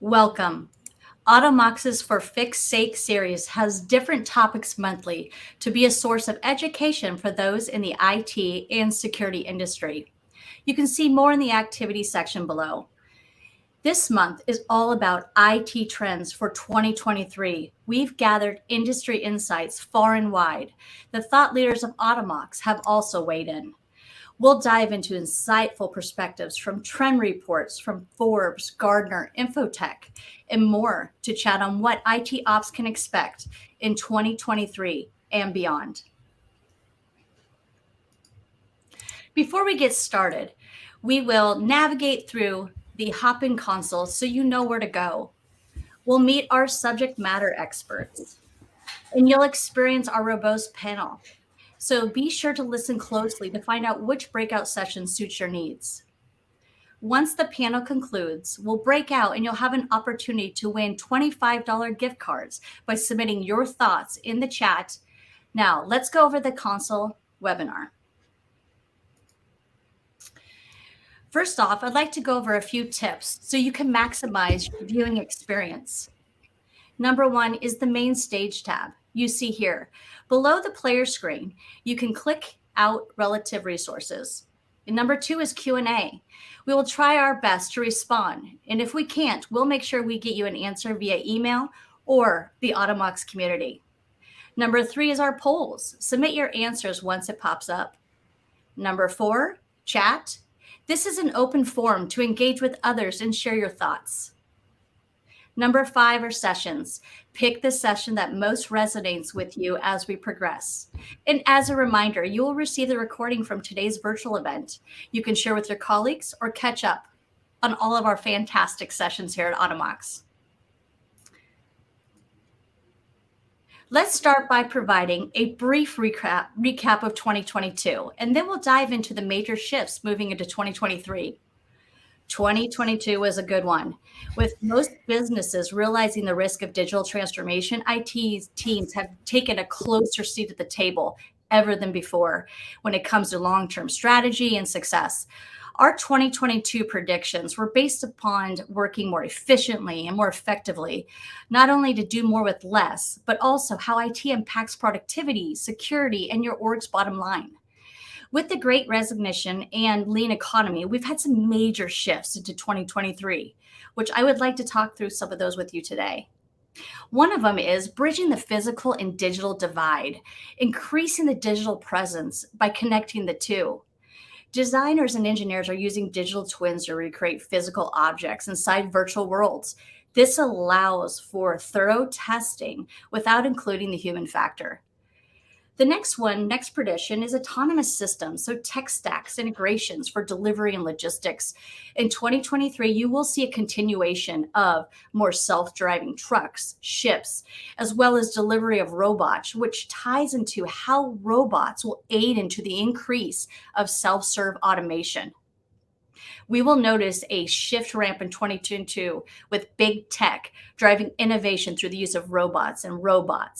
Welcome. Automox's For Fix's Sake series has different topics monthly to be a source of education for those in the IT and security industry. You can see more in the activity section below. This month is all about IT trends for 2023. We've gathered industry insights far and wide. The thought leaders of Automox have also weighed in. We'll dive into insightful perspectives from trend reports from Forbes, Gartner, Infotech, and more to chat on what IT ops can expect in 2023 and beyond. Before we get started, we will navigate through the HopIn Console so you know where to go. We'll meet our subject matter experts, and you'll experience our robust panel. So be sure to listen closely to find out which breakout session suits your needs. Once the panel concludes, we'll break out and you'll have an opportunity to win $25 gift cards by submitting your thoughts in the chat. Now, let's go over the console webinar. First off, I'd like to go over a few tips so you can maximize your viewing experience. Number one is the main stage tab you see here. Below the player screen, you can click out relative resources. And number two is Q&A. We will try our best to respond. And if we can't, we'll make sure we get you an answer via email or the Automox community. Number three is our polls. Submit your answers once it pops up. Number four, chat. This is an open forum to engage with others and share your thoughts. Number five are sessions. Pick the session that most resonates with you as we progress. And as a reminder, you will receive the recording from today's virtual event. You can share with your colleagues or catch up on all of our fantastic sessions here at Automox. Let's start by providing a brief recap of 2022, and then we'll dive into the major shifts moving into 2023. 2022 was a good one. With most businesses realizing the risk of digital transformation, IT teams have taken a closer seat at the table ever than before when it comes to long-term strategy and success. Our 2022 predictions were based upon working more efficiently and more effectively, not only to do more with less, but also how IT impacts productivity, security, and your org's bottom line. With the Great Resignation and lean economy, we've had some major shifts into 2023, which I would like to talk through some of those with you today. One of them is bridging the physical and digital divide, increasing the digital presence by connecting the two. Designers and engineers are using digital twins to recreate physical objects inside virtual worlds. This allows for thorough testing without including the human factor. The next prediction is autonomous systems, so tech stacks, integrations for delivery and logistics. In 2023, you will see a continuation of more self-driving trucks, ships, as well as delivery of robots, which ties into how robots will aid into the increase of self-serve automation. We will notice a shift ramp in 2022 with big tech driving innovation through the use of robots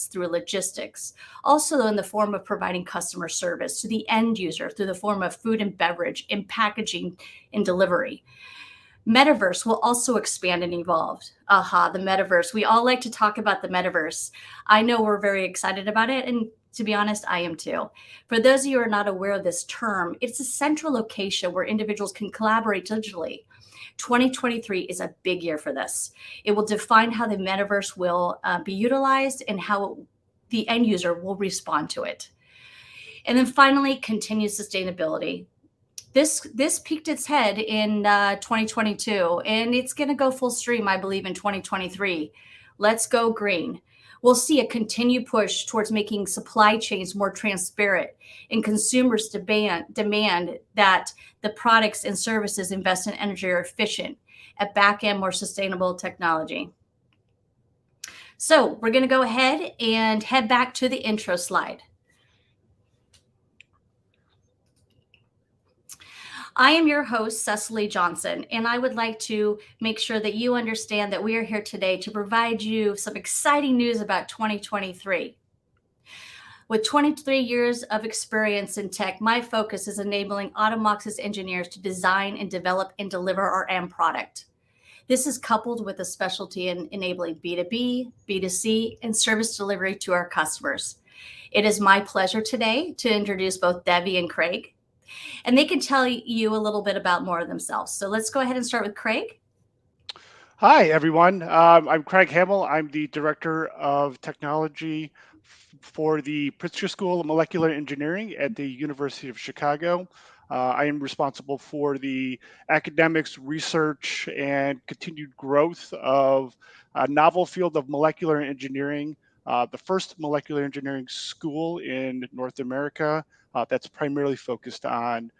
through logistics, also in the form of providing customer service to the end user through the form of food and beverage and packaging and delivery. Metaverse will also expand and evolve. The metaverse. We all like to talk about the metaverse. I know we're very excited about it, and to be honest, I am too. For those of you who are not aware of this term, it's a central location where individuals can collaborate digitally. 2023 is a big year for this. It will define how the metaverse will be utilized and how the end user will respond to it. And then finally, continued sustainability. This peaked its head in 2022, and it's going to go full stream, I believe, in 2023. Let's go green. We'll see a continued push towards making supply chains more transparent, and consumers demand that the products and services invest in energy are efficient, at back-end more sustainable technology. So we're going to go ahead and head back to the intro slide. I am your host, Cesile Johnson, and I would like to make sure that you understand that we are here today to provide you some exciting news about 2023. With 23 years of experience in tech, my focus is enabling Automox's engineers to design and develop and deliver our end product. This is coupled with a specialty in enabling B2B, B2C, and service delivery to our customers. It is my pleasure today to introduce both Debbie and Craig, and they can tell you a little bit about more of themselves. So let's go ahead and start with Craig. Hi, everyone. I'm Craig Hamill. I'm the Director of Technology for the Pritzker School of Molecular Engineering at the University of Chicago. I am responsible for the academics, research, and continued growth of a novel field of molecular engineering, the first molecular engineering school in North America that's primarily focused on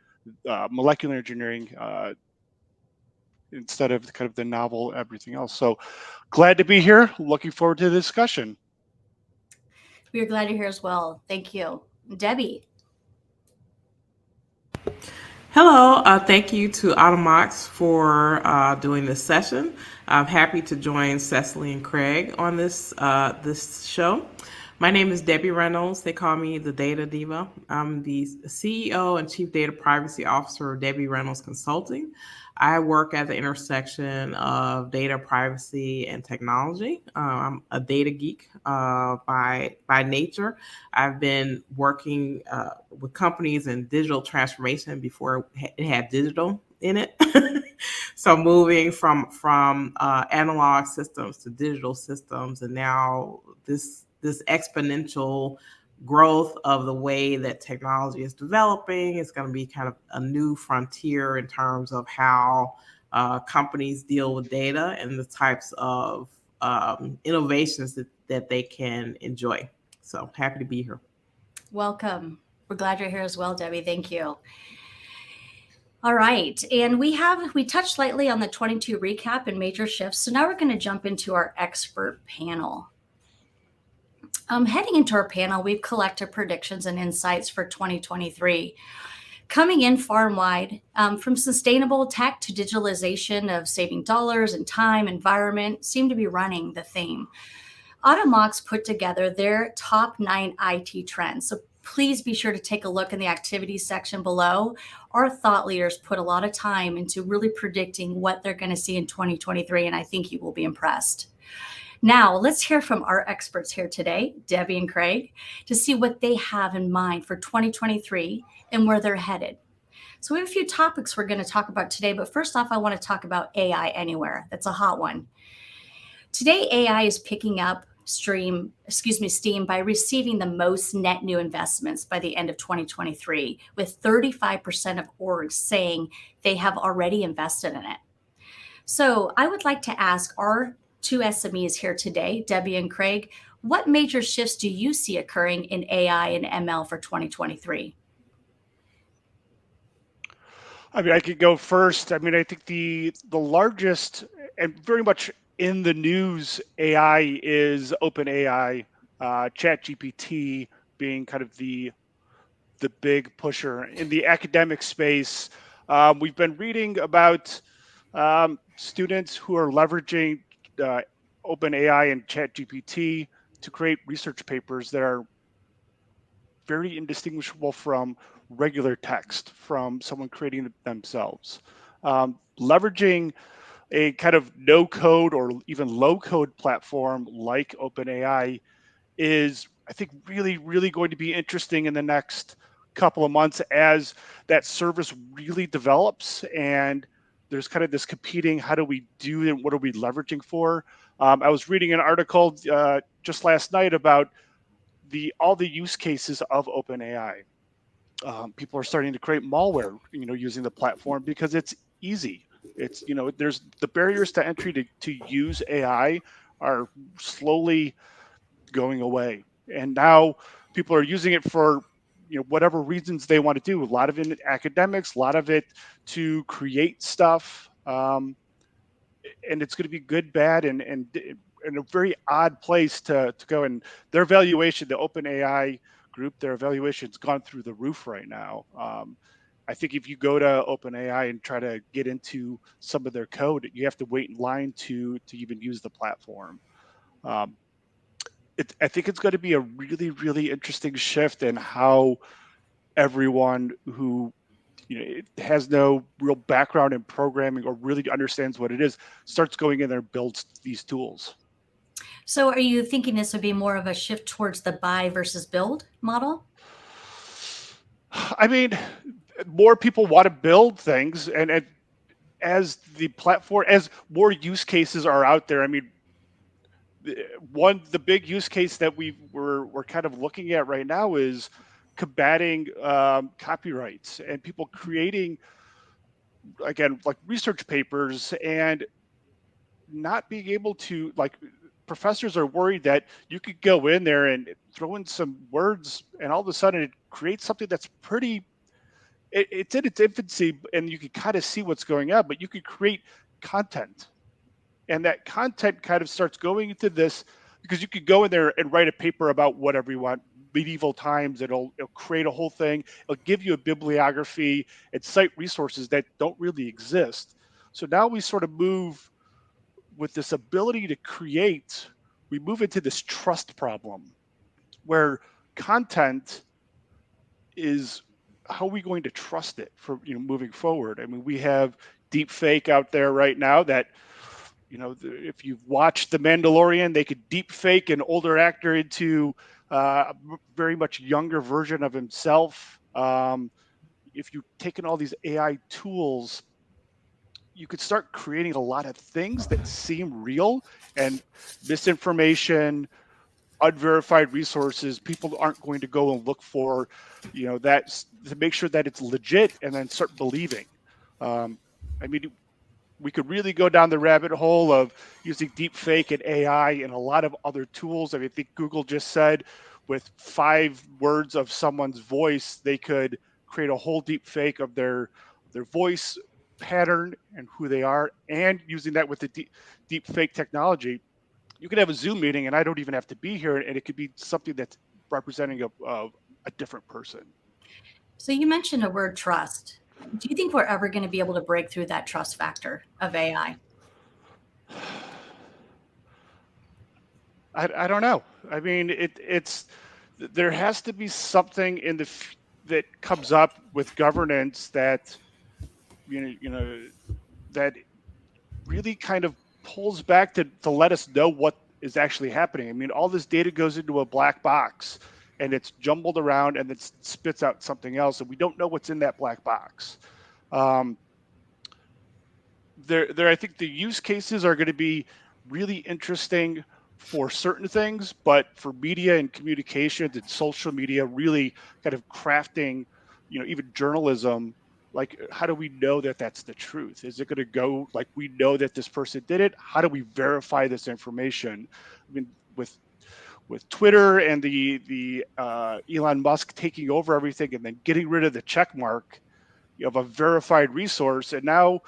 molecular engineering instead of kind of the novel everything else. So glad to be here. Looking forward to the discussion. We are glad you're here as well. Thank you. Debbie. Hello, thank you to Automox for doing this session. I'm happy to join Cecily and Craig on this show. My name is Debbie Reynolds. They call me the Data Diva. I'm the CEO and Chief Data Privacy Officer of Debbie Reynolds Consulting. I work at the intersection of data privacy and technology. I'm a data geek by nature. I've been working with companies in digital transformation before it had digital in it. So moving from analog systems to digital systems, and now this exponential growth of the way that technology is developing is going to be kind of a new frontier in terms of how companies deal with data and the types of innovations that they can enjoy. So happy to be here. Welcome. We're glad you're here as well, Debbie. Thank you. All right. And we touched lightly on the 22 recap and major shifts. So now we're going to jump into our expert panel. Heading into our panel, we've collected predictions and insights for 2023. Coming in far and wide, from sustainable tech to digitalization of saving dollars and time, environment, seem to be running the theme. Automox put together their top 9 IT trends. So please be sure to take a look in the activities section below. Our thought leaders put a lot of time into really predicting what they're going to see in 2023, and I think you will be impressed. Now, let's hear from our experts here today, Debbie and Craig, to see what they have in mind for 2023 and where they're headed. So we have a few topics we're going to talk about today, but first off, I want to talk about AI anywhere. That's a hot one. Today, AI is picking up steam by receiving the most net new investments by the end of 2023, with 35% of orgs saying they have already invested in it. So I would like to ask our two SMEs here today, Debbie and Craig, what major shifts do you see occurring in AI and ML for 2023? I mean, I could go first. I mean, I think the largest and very much in the news AI is OpenAI, ChatGPT being kind of the big pusher in the academic space. We've been reading about students who are leveraging OpenAI and ChatGPT to create research papers that are very indistinguishable from regular text from someone creating it themselves. Leveraging a kind of no code or even low code platform like OpenAI is, I think, really, really going to be interesting in the next couple of months as that service really develops and there's kind of this competing, how do we do it? What are we leveraging for? I was reading an article just last night about all the use cases of OpenAI. People are starting to create malware, using the platform because it's easy. It's, there's the barriers to entry to use AI are slowly going away. And now people are using it for, whatever reasons they want to do. A lot of it in academics, a lot of it to create stuff. And it's going to be good, bad, and a very odd place to go. And their valuation, the OpenAI group, their evaluation's gone through the roof right now. I think if you go to OpenAI and try to get into some of their code, you have to wait in line to even use the platform. I think it's going to be a really, really interesting shift in how everyone who it has no real background in programming or really understands what it is, starts going in there and builds these tools. So are you thinking this would be more of a shift towards the buy versus build model? I mean, more people want to build things, and as the platform, as more use cases are out there, I mean, the big use case that we're kind of looking at right now is combating copyrights and people creating, again, like research papers and not being able to, like, professors are worried that you could go in there and throw in some words and all of a sudden it creates something that's pretty, it's in its infancy and you can kind of see what's going on, but you could create content, and that content kind of starts going into this, because you could go in there and write a paper about whatever you want, medieval times. It'll create a whole thing. It'll give you a bibliography and cite resources that don't really exist. So now we sort of move with this ability to create, we move into this trust problem where content is, how are we going to trust it for, moving forward? I mean, we have deep fake out there right now that, if you've watched The Mandalorian, they could deep fake an older actor into a very much younger version of himself. If you've taken all these AI tools, you could start creating a lot of things that seem real, and misinformation, unverified resources. People aren't going to go and look for, that, to make sure that it's legit and then start believing. I mean, we could really go down the rabbit hole of using deep fake and AI and a lot of other tools. I mean, I think Google just said with 5 words of someone's voice, they could create a whole deep fake of their voice pattern and who they are. And using that with the deep fake technology, you could have a Zoom meeting and I don't even have to be here, and it could be something that's representing a different person. So you mentioned the word trust. Do you think we're ever going to be able to break through that trust factor of AI? I don't know. I mean, it's, there has to be something in that comes up with governance that, that really kind of pulls back to let us know what is actually happening. I mean, all this data goes into a black box and it's jumbled around and it spits out something else, and we don't know what's in that black box. I think the use cases are going to be really interesting for certain things, but for media and communications and social media, really kind of crafting, even journalism, like, how do we know that that's the truth? Is it going to go like, we know that this person did it? How do we verify this information? I mean, with Twitter and the Elon Musk taking over everything and then getting rid of the check mark of a verified resource, and now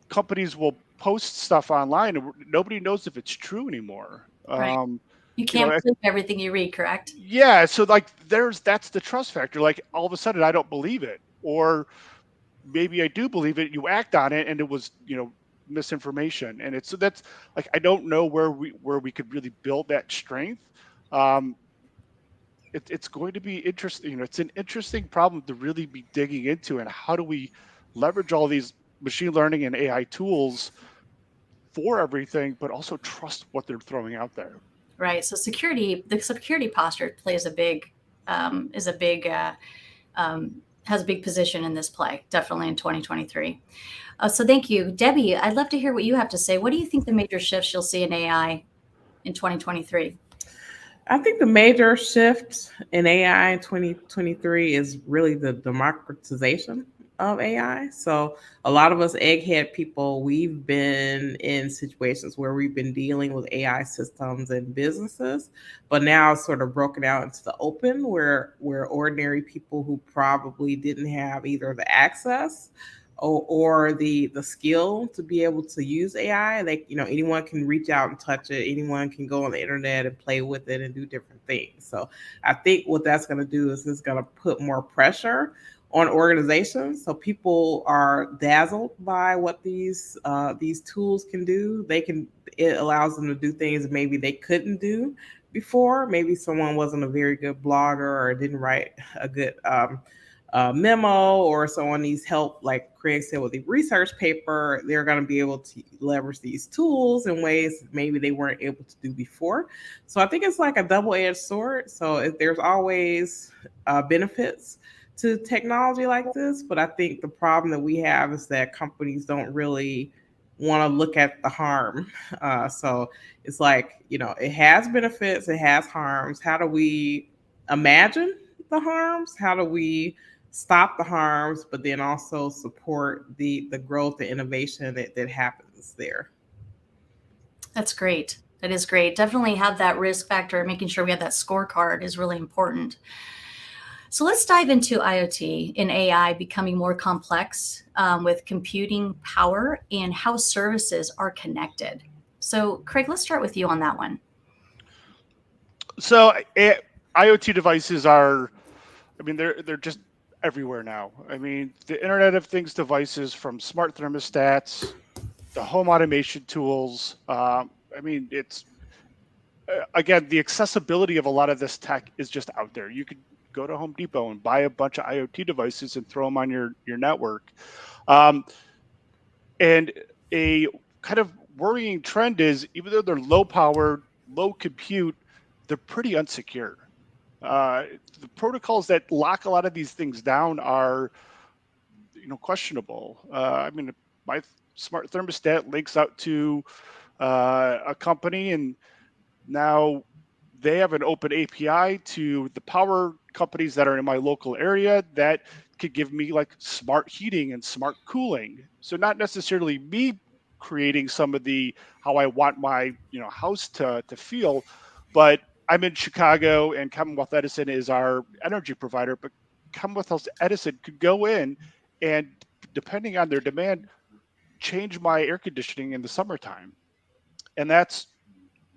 companies will post stuff online and nobody knows if it's true anymore. Right. You can't believe everything you read, correct? Yeah. So like that's the trust factor. Like, all of a sudden I don't believe it, or maybe I do believe it. You act on it and it was, misinformation. And so that's like, I don't know where we could really build that strength. It's going to be interesting. It's an interesting problem to really be digging into, and how do we leverage all these machine learning and AI tools for everything, but also trust what they're throwing out there. Right. So the security posture plays has a big position in this play, definitely in 2023. So thank you. Debbie, I'd love to hear what you have to say. What do you think the major shifts you'll see in AI in 2023? I think the major shift in AI in 2023 is really the democratization of AI. So a lot of us egghead people, we've been in situations where we've been dealing with AI systems and businesses, but now it's sort of broken out into the open where ordinary people who probably didn't have either the access or the skill to be able to use AI. They, anyone can reach out and touch it. Anyone can go on the internet and play with it and do different things. So I think what that's going to do is it's going to put more pressure on organizations. So people are dazzled by what these tools can do. It allows them to do things maybe they couldn't do before. Maybe someone wasn't a very good blogger or didn't write a good memo or someone needs help, like Craig said, with a research paper, they're going to be able to leverage these tools in ways maybe they weren't able to do before. So I think it's like a double-edged sword. So there's always benefits to technology like this, but I think the problem that we have is that companies don't really want to look at the harm. So it's like, it has benefits, it has harms. How do we imagine the harms? How do we stop the harms, but then also support the growth and innovation that happens there? That's great. That is great. Definitely have that risk factor. Making sure we have that scorecard is really important. So let's dive into IoT and AI becoming more complex with computing power and how services are connected. So Craig, let's start with you on that one. So IoT devices are, they're just everywhere now. The Internet of Things devices, from smart thermostats, the home automation tools. It's again, the accessibility of a lot of this tech is just out there. You could go to Home Depot and buy a bunch of IoT devices and throw them on your network. And a kind of worrying trend is, even though they're low power, low compute, they're pretty unsecure. The protocols that lock a lot of these things down are, questionable. My smart thermostat links out to a company, and now they have an open API to the power companies that are in my local area that could give me like smart heating and smart cooling. So not necessarily me creating some of the how I want my house to feel, but I'm in Chicago and Commonwealth Edison is our energy provider, but Commonwealth Edison could go in and, depending on their demand, change my air conditioning in the summertime. And that's,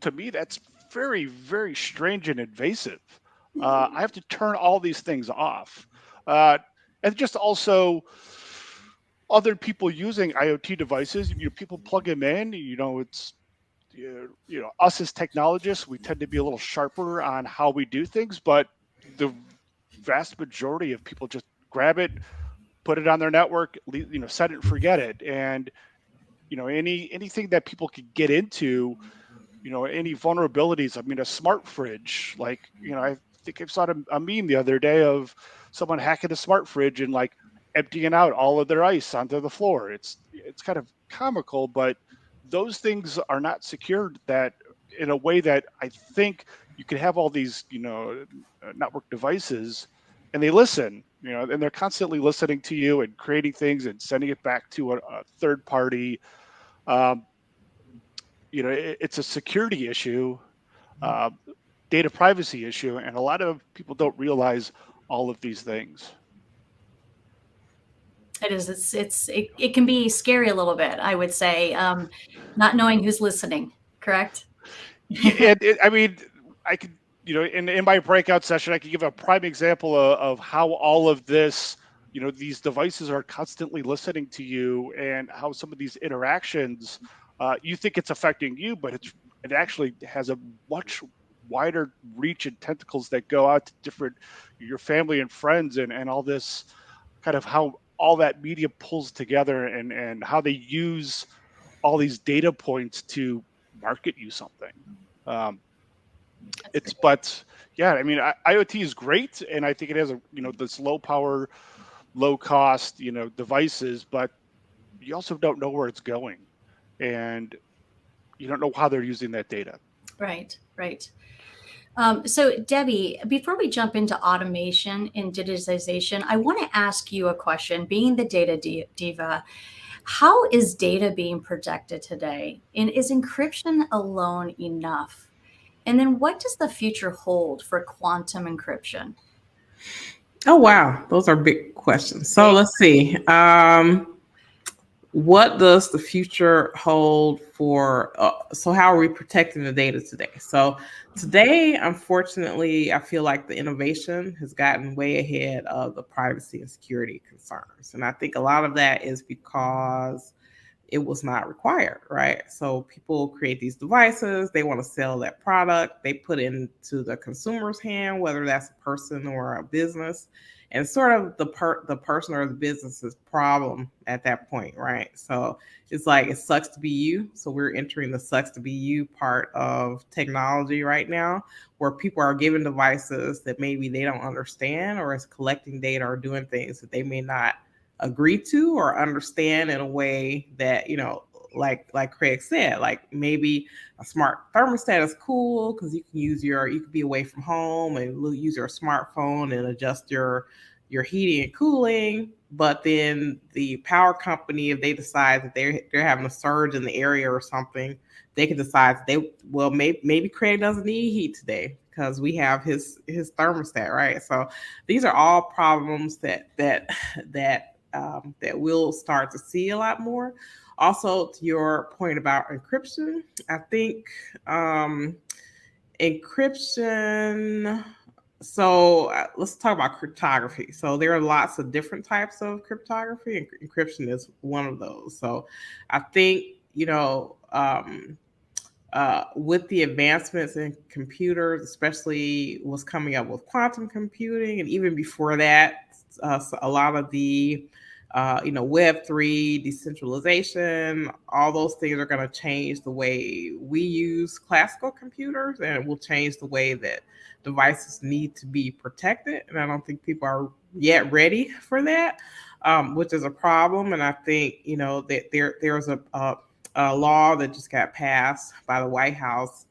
to me, that's very, very strange and invasive. I have to turn all these things off. And just also other people using IoT devices, people plug them in, it's, us as technologists, we tend to be a little sharper on how we do things, but the vast majority of people just grab it, put it on their network, set it and forget it. And, anything that people could get into, any vulnerabilities. A smart fridge, like, I think I saw a meme the other day of someone hacking a smart fridge and like emptying out all of their ice onto the floor. It's kind of comical, but those things are not secured that in a way that I think you could have all these, network devices, and they listen, and they're constantly listening to you and creating things and sending it back to a third party. It's a security issue, data privacy issue, and a lot of people don't realize all of these things. It is. It can be scary a little bit, I would say, not knowing who's listening. Correct? Yeah, I could, in my breakout session, I could give a prime example of how all of this, these devices are constantly listening to you, and how some of these interactions, you think it's affecting you, but it actually has a much wider reach and tentacles that go out to your family and friends, and all this kind of how all that media pulls together, and how they use all these data points to market you something. But yeah, IoT is great, and I think it has this low power, low cost, devices, but you also don't know where it's going, and you don't know how they're using that data. Right. So Debbie, before we jump into automation and digitization, I want to ask you a question. Being the data diva, how is data being protected today? And is encryption alone enough? And then what does the future hold for quantum encryption? Oh, wow. Those are big questions. So let's see. What does the future hold for, so how are we protecting the data today? So today, unfortunately, I feel like the innovation has gotten way ahead of the privacy and security concerns. And I think a lot of that is because it was not required, right? So people create these devices, they want to sell that product, they put it into the consumer's hand, whether that's a person or a business, and sort of the person or the business's problem at that point, right? So it's like it sucks to be you. So we're entering the sucks to be you part of technology right now, where people are given devices that maybe they don't understand, or is collecting data or doing things that they may not agree to or understand in a way that, like Craig said, like maybe a smart thermostat is cool because you could be away from home and use your smartphone and adjust your heating and cooling. But then the power company, if they decide that they're having a surge in the area or something, they can decide maybe Craig doesn't need heat today because we have his thermostat, right? So these are all problems that we'll start to see a lot more. Also, to your point about encryption, I think encryption. So let's talk about cryptography. So there are lots of different types of cryptography, and encryption is one of those. So I think, with the advancements in computers, especially what's coming up with quantum computing, and even before that, a lot of the Web3, decentralization, all those things are going to change the way we use classical computers, and it will change the way that devices need to be protected. And I don't think people are yet ready for that, which is a problem. And I think, that there's a law that just got passed by the White House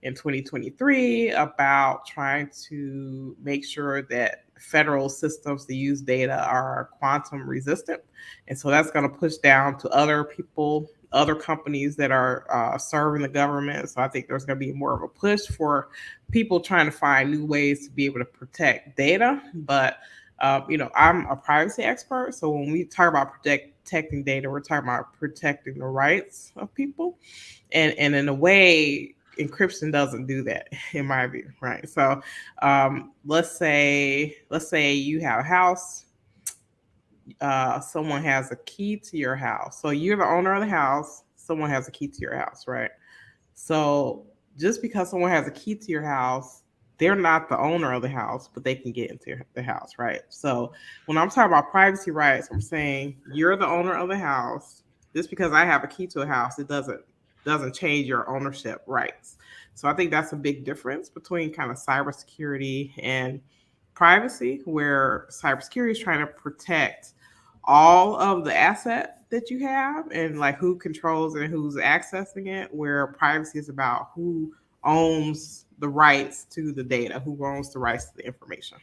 in 2023 about trying to make sure that federal systems to use data are quantum resistant. And so that's going to push down to other people, other companies that are serving the government. So I think there's going to be more of a push for people trying to find new ways to be able to protect data. But, I'm a privacy expert. So when we talk about protecting data, we're talking about protecting the rights of people. And in a way, encryption doesn't do that, in my view, right? So let's say you have a house, someone has a key to your house. So you're the owner of the house, someone has a key to your house, right? So just because someone has a key to your house, they're not the owner of the house, but they can get into the house, right? So when I'm talking about privacy rights, I'm saying you're the owner of the house. Just because I have a key to a house, it doesn't change your ownership rights. So I think that's a big difference between kind of cybersecurity and privacy, where cybersecurity is trying to protect all of the asset that you have and like who controls it and who's accessing it, where privacy is about who owns the rights to the data, who owns the rights to the information.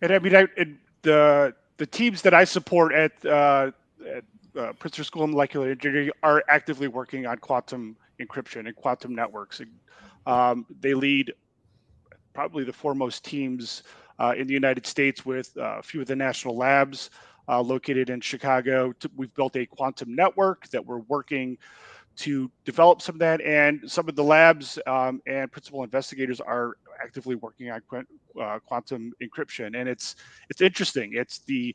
And I mean, the teams that I support at Pritzker School of Molecular Engineering are actively working on quantum encryption and quantum networks. They lead probably the foremost teams in the United States with a few of the national labs located in Chicago. We've built a quantum network that we're working to develop some of that, and some of the labs and principal investigators are actively working on quantum encryption. And it's interesting. It's you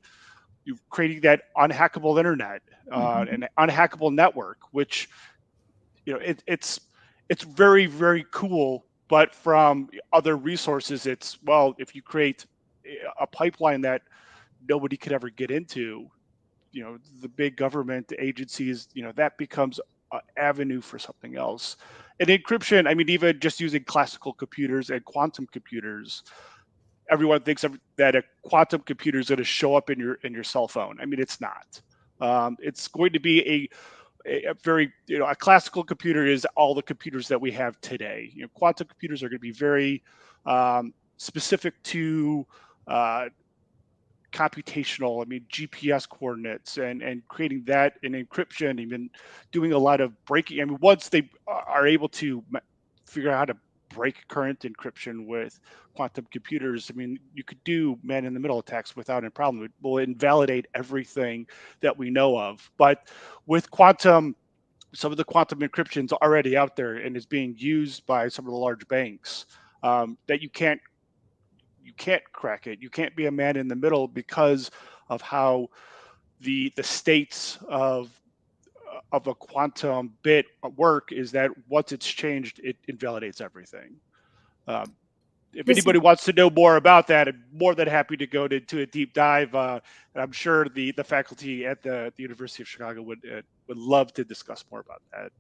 creating that unhackable internet, an unhackable network, which it's very, very cool. But from other resources, it's, well, if you create a pipeline that nobody could ever get into, the big government agencies, that becomes an avenue for something else. And encryption, I mean, even just using classical computers and quantum computers, everyone thinks that a quantum computer is going to show up in your cell phone. I mean, it's not. It's going to be a very, a classical computer is all the computers that we have today. Quantum computers are going to be very specific to computational, I mean, GPS coordinates and creating that in encryption, even doing a lot of breaking. I mean, once they are able to figure out how to break current encryption with quantum computers, I mean, you could do man in the middle attacks without a problem. It will invalidate everything that we know of. But with quantum, some of the quantum encryption is already out there and is being used by some of the large banks that you can't crack it. You can't be a man in the middle because of how the states of a quantum bit work is that once it's changed, it invalidates everything. if anybody wants to know more about that, I'm more than happy to go into a deep dive. And I'm sure the faculty at the University of Chicago would love to discuss more about that.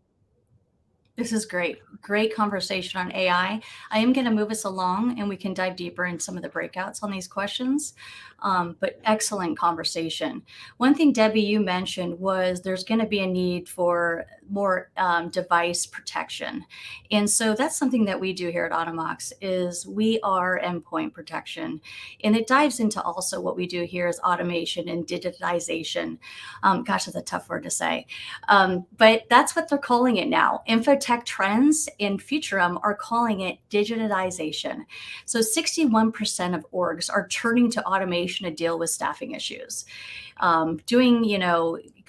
This is great. Great conversation on AI. I am going to move us along and we can dive deeper in some of the breakouts on these questions. But excellent conversation. One thing, Debbie, you mentioned was there's going to be a need for more device protection. And so that's something that we do here at Automox is we are endpoint protection. And it dives into also what we do here is automation and digitization. Gosh, that's a tough word to say. But that's what they're calling it now. Infotech Trends and Futurum are calling it digitization. So 61% of orgs are turning to automation to deal with staffing issues.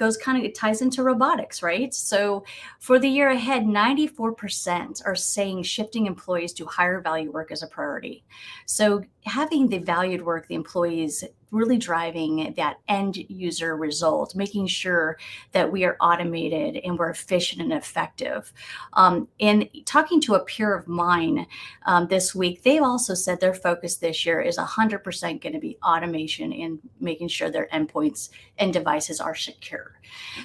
It ties into robotics, right? So for the year ahead, 94% are saying shifting employees to higher value work is a priority. So having the valued work, the employees really driving that end user result, making sure that we are automated and we're efficient and effective. And talking to a peer of mine this week, they also said their focus this year is 100% going to be automation and making sure their endpoints and devices are secure.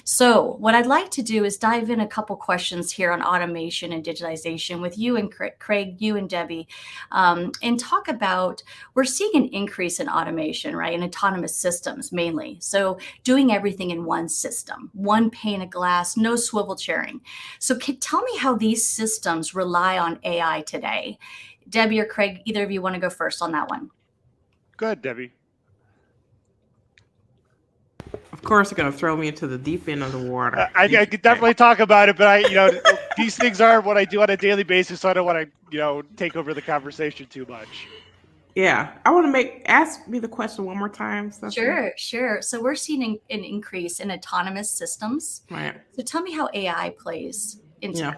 So what I'd like to do is dive in a couple questions here on automation and digitization with you and Craig, you and Debbie, and talk about, we're seeing an increase in automation, right? And autonomous systems mainly. So doing everything in one system, one pane of glass, no swivel chairing. So tell me how these systems rely on AI today. Debbie or Craig, either of you want to go first on that one? Go ahead, Debbie. Of course, you're going to throw me into the deep end of the water. I could definitely talk about it, but these things are what I do on a daily basis, so I don't want to, take over the conversation too much. Yeah, I want to ask me the question one more time. Stephanie. Sure. So we're seeing an increase in autonomous systems. Right. So tell me how AI plays into it.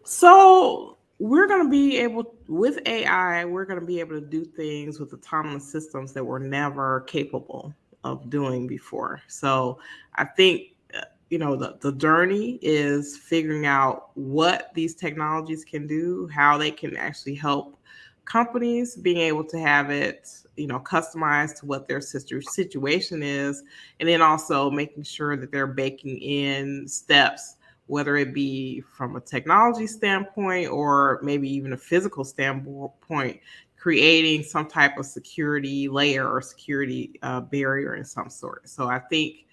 So we're going to be able, with AI, we're going to be able to do things with autonomous systems that we're never capable of doing before. So I think, the journey is figuring out what these technologies can do, how they can actually help companies being able to have it, customized to what their situation is, and then also making sure that they're baking in steps, whether it be from a technology standpoint or maybe even a physical standpoint, creating some type of security layer or security barrier in some sort. So I think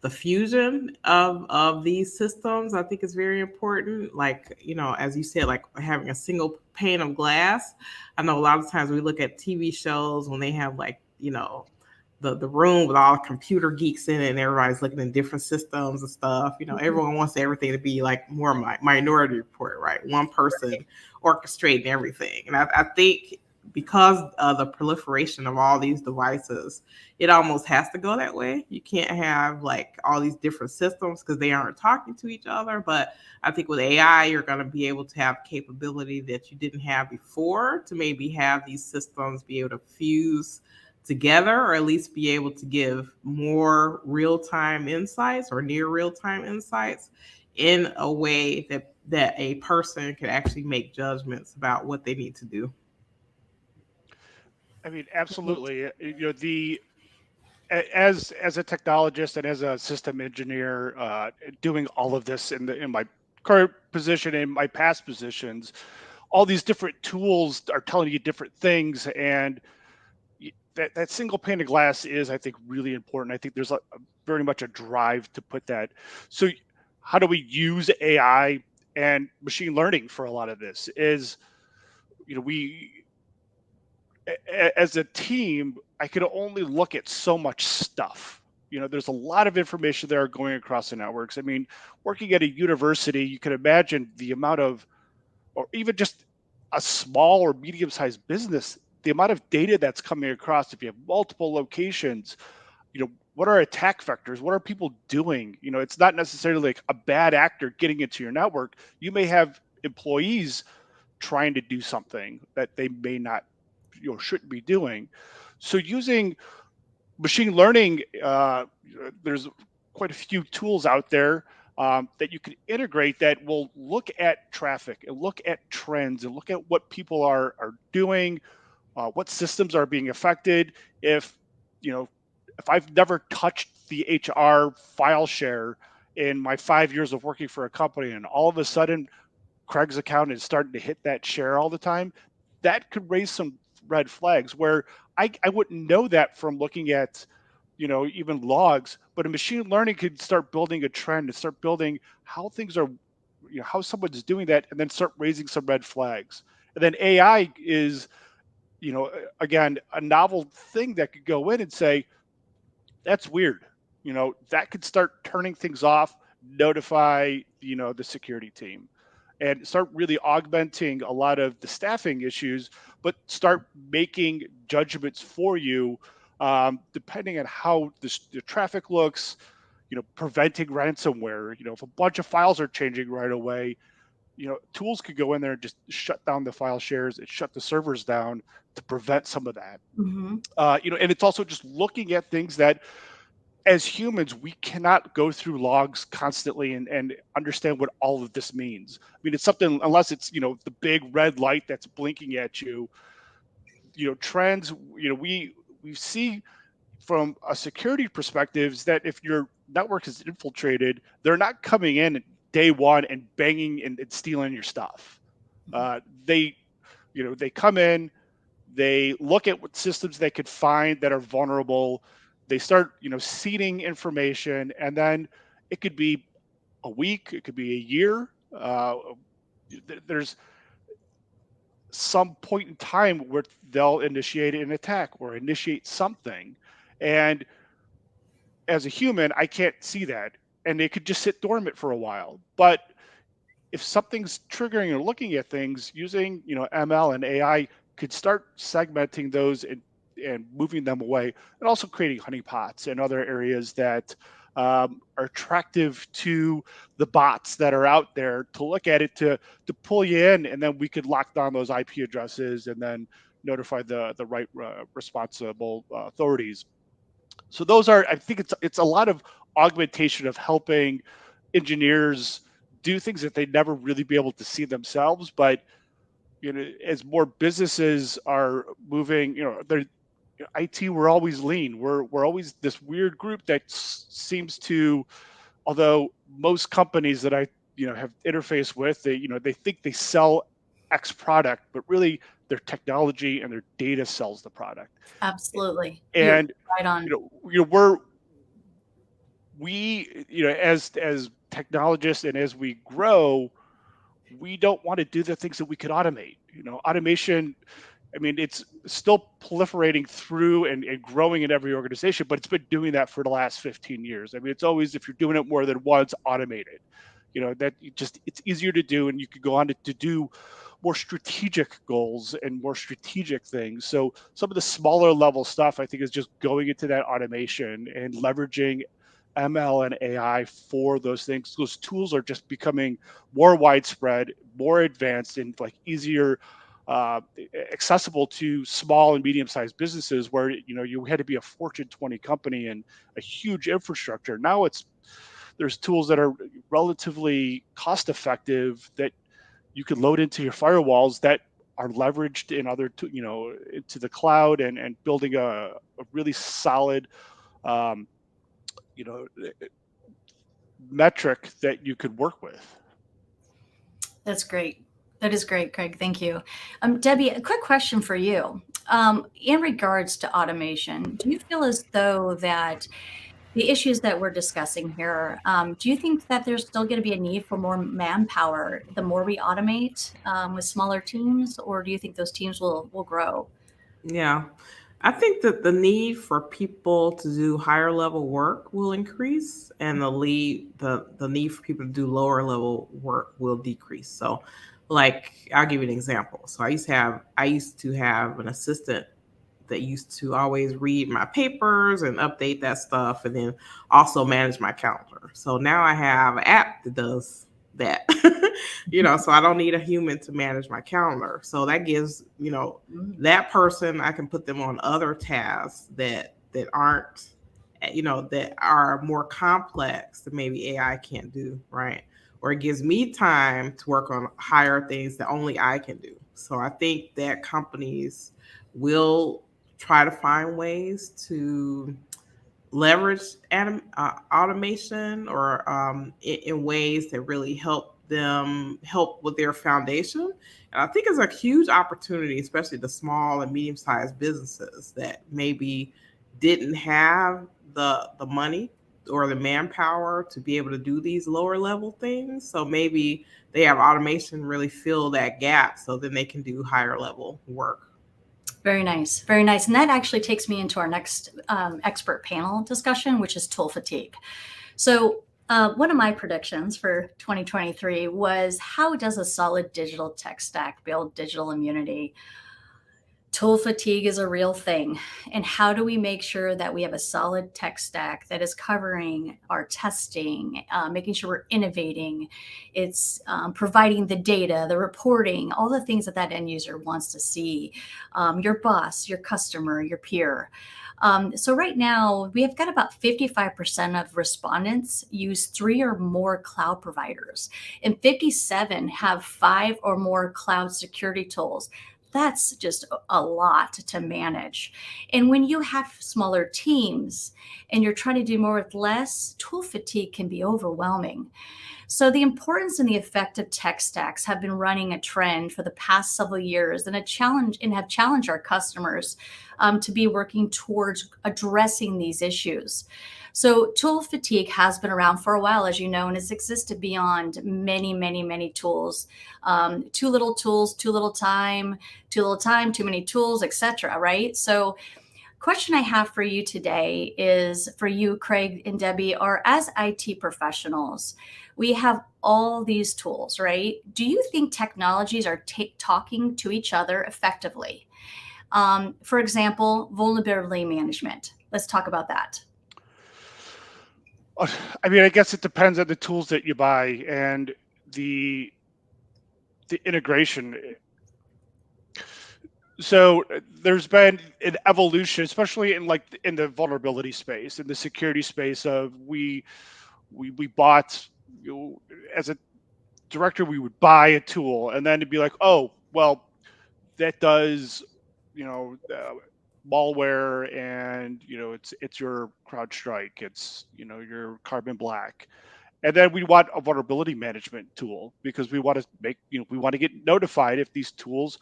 the fusion of these systems, I think, is very important. Like, as you said, like having a single pane of glass. I know a lot of times we look at TV shows when they have like, the room with all the computer geeks in it and everybody's looking at different systems and stuff. Everyone wants everything to be like more Minority Report, right? One person orchestrating everything. And I think because of the proliferation of all these devices, it almost has to go that way. You can't have like all these different systems because they aren't talking to each other. But I think with AI, you're going to be able to have capability that you didn't have before to maybe have these systems be able to fuse together, or at least be able to give more real-time insights or near real-time insights in a way that a person can actually make judgments about what they need to do. I mean, absolutely. As a technologist and as a system engineer, doing all of this in my current position and my past positions, all these different tools are telling you different things, and that single pane of glass is, I think, really important. I think there's very much a drive to put that. So how do we use AI and machine learning for a lot of this? Is, we, as a team, I could only look at so much stuff. There's a lot of information there going across the networks. I mean, working at a university, you can imagine the amount of, or even just a small or medium-sized business, the amount of data that's coming across. If you have multiple locations, what are attack vectors? What are people doing? It's not necessarily like a bad actor getting into your network. You may have employees trying to do something that they may not, shouldn't be doing. So using machine learning, there's quite a few tools out there. that you can integrate that will look at traffic and look at trends and look at what people are doing, what systems are being affected. If if I've never touched the HR file share in my 5 years of working for a company, and all of a sudden Craig's account is starting to hit that share all the time, that could raise some red flags where I wouldn't know that from looking at, even logs, but a machine learning could start building a trend and start building how things are, how someone's doing that, and then start raising some red flags. And then AI is, again, a novel thing that could go in and say, that's weird. That could start turning things off, notify, the security team, and start really augmenting a lot of the staffing issues, but start making judgments for you, depending on how the traffic looks, preventing ransomware. If a bunch of files are changing right away, tools could go in there and just shut down the file shares and shut the servers down to prevent some of that. Mm-hmm. And it's also just looking at things that, as humans, we cannot go through logs constantly and understand what all of this means. I mean, it's something, unless it's, the big red light that's blinking at you, trends, we see from a security perspective is that if your network is infiltrated, they're not coming in day one and banging and stealing your stuff. They come in, they look at what systems they could find that are vulnerable. They start, seeding information, and then it could be a week, it could be a year. There's some point in time where they'll initiate an attack or initiate something. And as a human, I can't see that. And it could just sit dormant for a while. But if something's triggering or looking at things, using, ML and AI could start segmenting those and moving them away, and also creating honeypots and other areas that are attractive to the bots that are out there to look at it, to pull you in, and then we could lock down those IP addresses and then notify the right responsible authorities. So those are, I think it's a lot of augmentation of helping engineers do things that they'd never really be able to see themselves. But as more businesses are moving, they're IT, we're always lean. We're always this weird group that seems to, although most companies that I have interfaced with, they think they sell X product, but really their technology and their data sells the product. Absolutely. And You're right on. As technologists and as we grow, we don't want to do the things that we could automate. Automation, I mean, it's still proliferating through and growing in every organization, but it's been doing that for the last 15 years. I mean, it's always, if you're doing it more than once, automate it. That it's easier to do, and you could go on to do more strategic goals and more strategic things. So some of the smaller level stuff, I think, is just going into that automation and leveraging ML and AI for those things. Those tools are just becoming more widespread, more advanced, and like easier, accessible to small and medium-sized businesses, where you had to be a Fortune 20 company and a huge infrastructure. Now there's tools that are relatively cost-effective that you can load into your firewalls that are leveraged in other, into the cloud, and building a really solid, metric that you could work with. That's great. That is great, Craig. Thank you. Debbie, a quick question for you. In regards to automation, do you feel as though that the issues that we're discussing here, do you think that there's still going to be a need for more manpower the more we automate with smaller teams, or do you think those teams will grow? Yeah. I think that the need for people to do higher level work will increase, and the need for people to do lower level work will decrease. So, like, I'll give you an example. So I used to have an assistant that used to always read my papers and update that stuff, and then also manage my calendar. So now I have an app that does that. So I don't need a human to manage my calendar. So that gives, that person, I can put them on other tasks that aren't that are more complex that maybe AI can't do, right? Or it gives me time to work on higher things that only I can do. So I think that companies will try to find ways to leverage automation or in ways that really help with their foundation. And I think it's a huge opportunity, especially the small and medium sized businesses that maybe didn't have the money or the manpower to be able to do these lower level things. So maybe they have automation really fill that gap so then they can do higher level work. Very nice. Very nice. And that actually takes me into our next expert panel discussion, which is tool fatigue. So one of my predictions for 2023 was, how does a solid digital tech stack build digital immunity? Tool fatigue is a real thing. And how do we make sure that we have a solid tech stack that is covering our testing, making sure we're innovating, it's providing the data, the reporting, all the things that that end user wants to see, your boss, your customer, your peer. So right now, we have got about 55% of respondents use 3 or more cloud providers, and 57 have 5 or more cloud security tools. That's just a lot to manage. And when you have smaller teams and you're trying to do more with less, tool fatigue can be overwhelming. So the importance and the effect of tech stacks have been running a trend for the past several years, and have challenged our customers to be working towards addressing these issues. So tool fatigue has been around for a while, as you know, and it's existed beyond many, many, many tools. Too little tools, too little time, too many tools, etc. Right? So question I have for you today is for you, Craig and Debbie, are as IT professionals, we have all these tools, right? Do you think technologies are talking to each other effectively? For example, vulnerability management. Let's talk about that. I mean, I guess it depends on the tools that you buy and the integration. So there's been an evolution, especially in the vulnerability space, in the security space of we bought, as a director, we would buy a tool and then it'd be like, oh, well, that does, malware, and it's your CrowdStrike, it's your Carbon Black, and then we want a vulnerability management tool because we want to we want to get notified if these tools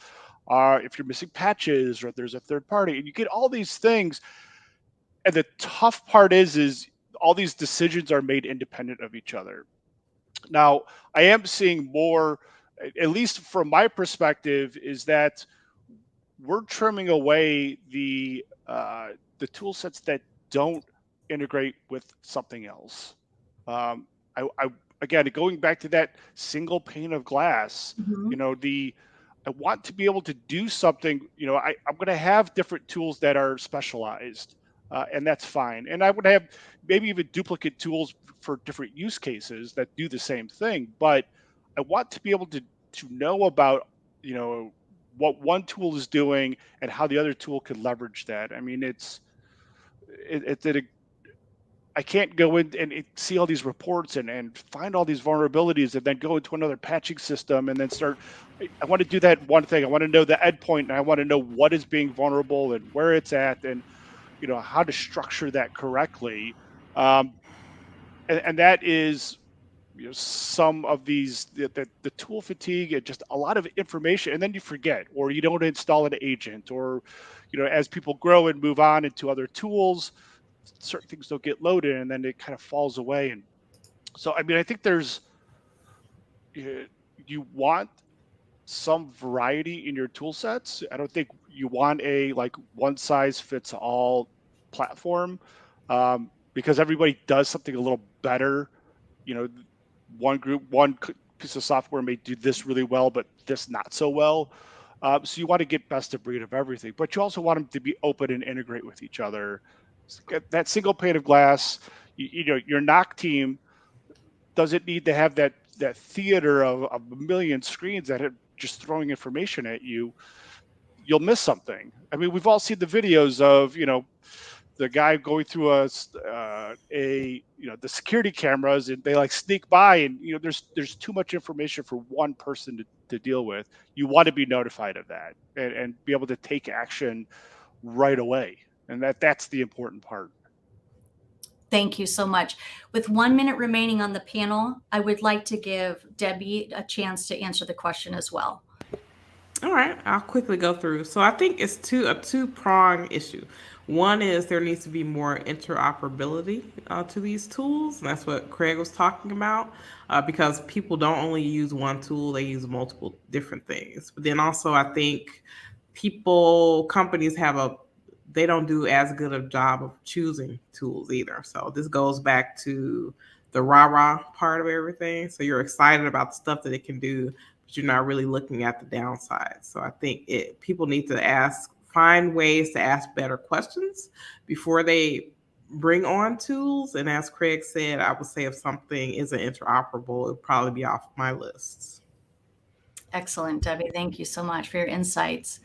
are, if you're missing patches or if there's a third party, and you get all these things. And the tough part is all these decisions are made independent of each other. Now, I am seeing more, at least from my perspective, is that we're trimming away the tool sets that don't integrate with something else. I again, going back to that single pane of glass, Mm-hmm. I want to be able to do something. I'm going to have different tools that are specialized, and that's fine. And I would have maybe even duplicate tools for different use cases that do the same thing. But I want to be able to know about what one tool is doing and how the other tool could leverage that. I mean, I can't go in and see all these reports and find all these vulnerabilities and then go into another patching system and then start. I want to do that one thing. I want to know the endpoint, and I want to know what is being vulnerable and where it's at, and how to structure that correctly. And that is some of these, the tool fatigue and just a lot of information, and then you forget, or you don't install an agent, or as people grow and move on into other tools, certain things don't get loaded and then it kind of falls away. And so, I mean, I think you want some variety in your tool sets. I don't think you want a one size fits all platform, because everybody does something a little better. One group, one piece of software may do this really well, but this not so well. So you want to get best of breed of everything, but you also want them to be open and integrate with each other. That single pane of glass, your knock team doesn't need to have that theater of a million screens that are just throwing information at you. You'll miss something. I mean, we've all seen the videos of the guy going through the security cameras, and they like sneak by, and there's too much information for one person to deal with. You want to be notified of that, and be able to take action right away. And that's the important part. Thank you so much. With 1 minute remaining on the panel, I would like to give Debbie a chance to answer the question as well. All right, I'll quickly go through. So I think it's a two-prong issue. One is there needs to be more interoperability to these tools, and that's what Craig was talking about, because people don't only use one tool, they use multiple different things. But then also I think companies they don't do as good a job of choosing tools either. So this goes back to the rah-rah part of everything. So you're excited about the stuff that it can do, but you're not really looking at the downside. So I think people need to find ways to ask better questions before they bring on tools. And as Craig said, I would say if something isn't interoperable, it would probably be off my list. Excellent, Debbie. Thank you so much for your insights.